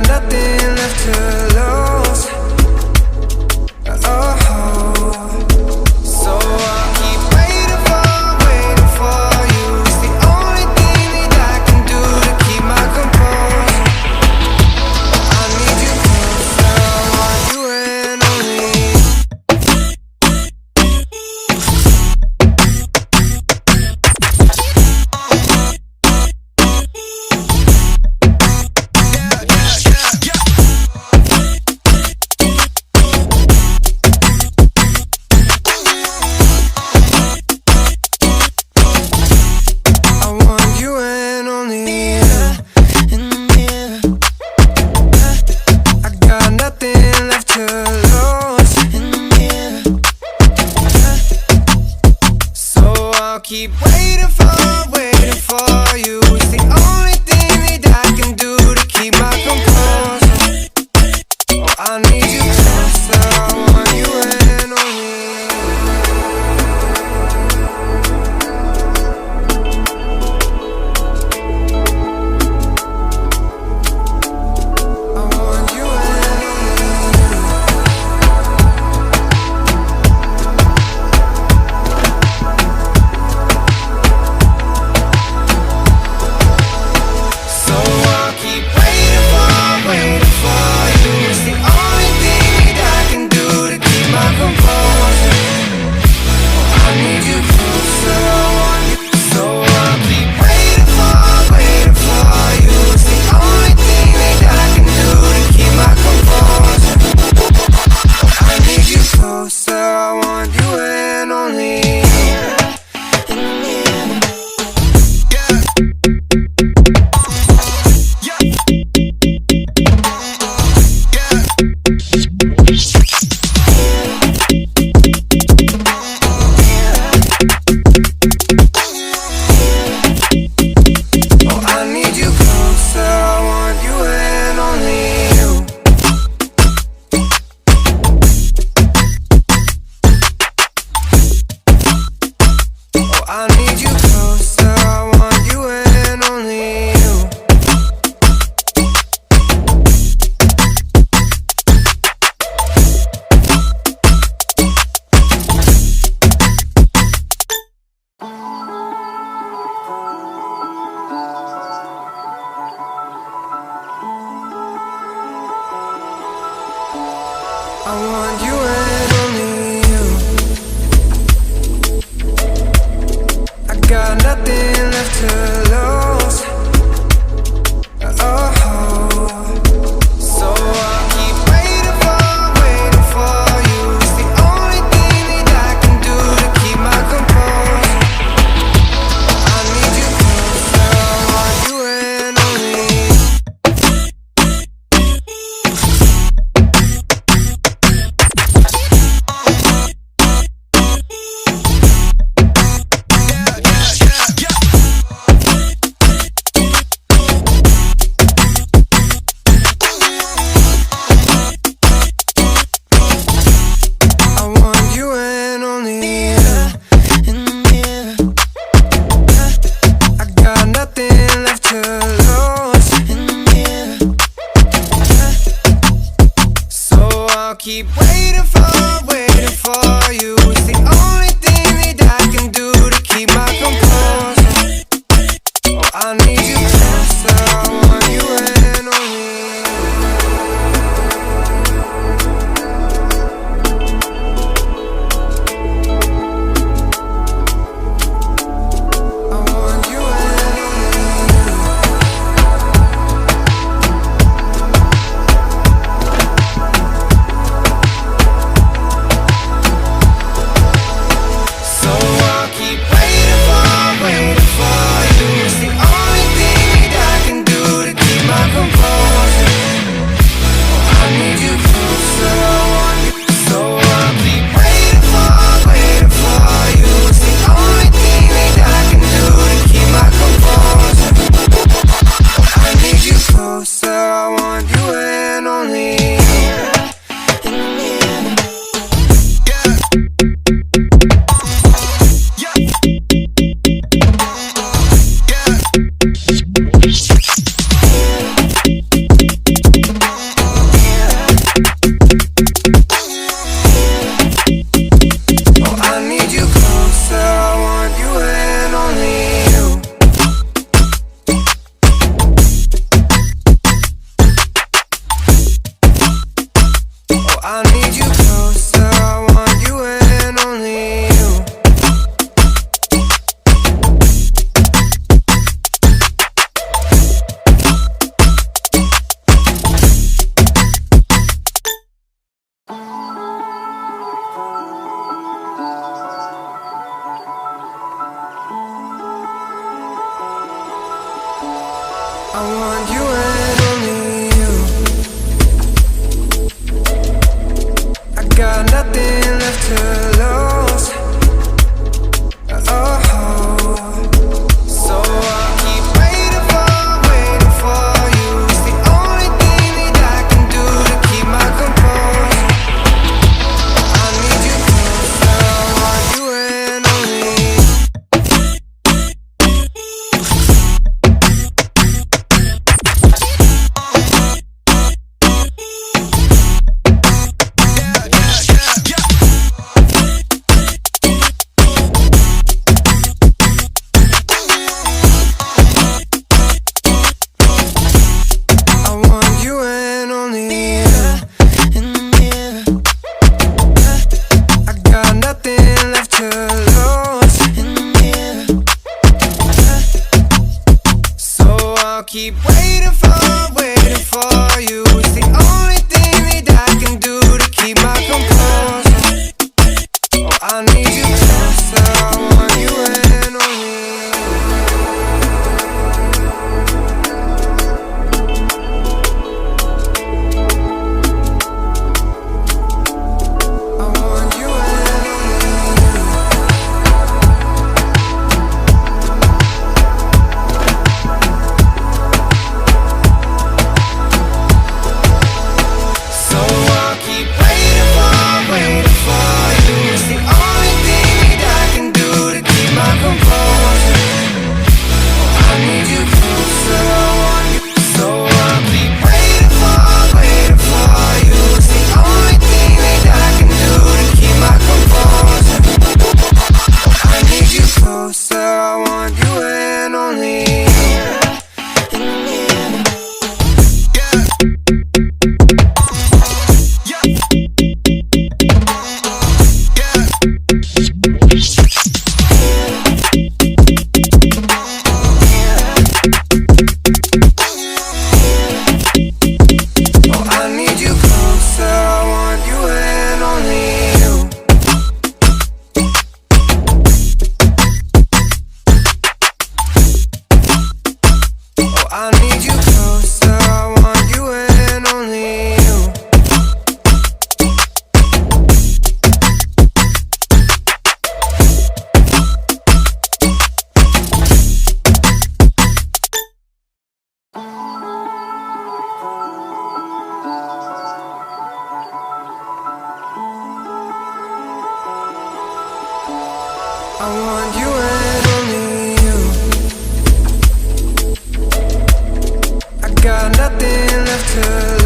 nothing left to lose. Oh, so I'll keep waiting for you. It's the only thing that I can do to keep my composure. I need you closer, I want you and only you. Keep waiting for you. It's the only thing that I can do to keep my composure. Oh, I need you closer, I want you and only I want you and I want you and only you. I got nothing left to lose. Oh, so I'll keep waiting for you. It's the only thing that I can do to keep my composure. I need you closer, I want you and only you. Keep waiting for you. It's the only thing that I can do to keep my composure. Oh, I need you closer, I want you and only I want you you and only you. In the mirror, I got nothing left to lose. in the mirror, So I'll keep waiting for you. It's the only thing that I can do to keep my composure. Oh, I need you closer, I want you and only you. I want you and only you. So I'll keep waiting for you. It's the only thing that I can do to keep my composure. I need you closer, I want you. So I'll keep waiting for you. It's the only thing that I can do to keep my composure. I need you closer, I want you and only you. in the mirror. Oh, I need you closer, I want you and only you. Oh, I need you closer, I want you and only you. I want you and only you. I got nothing left to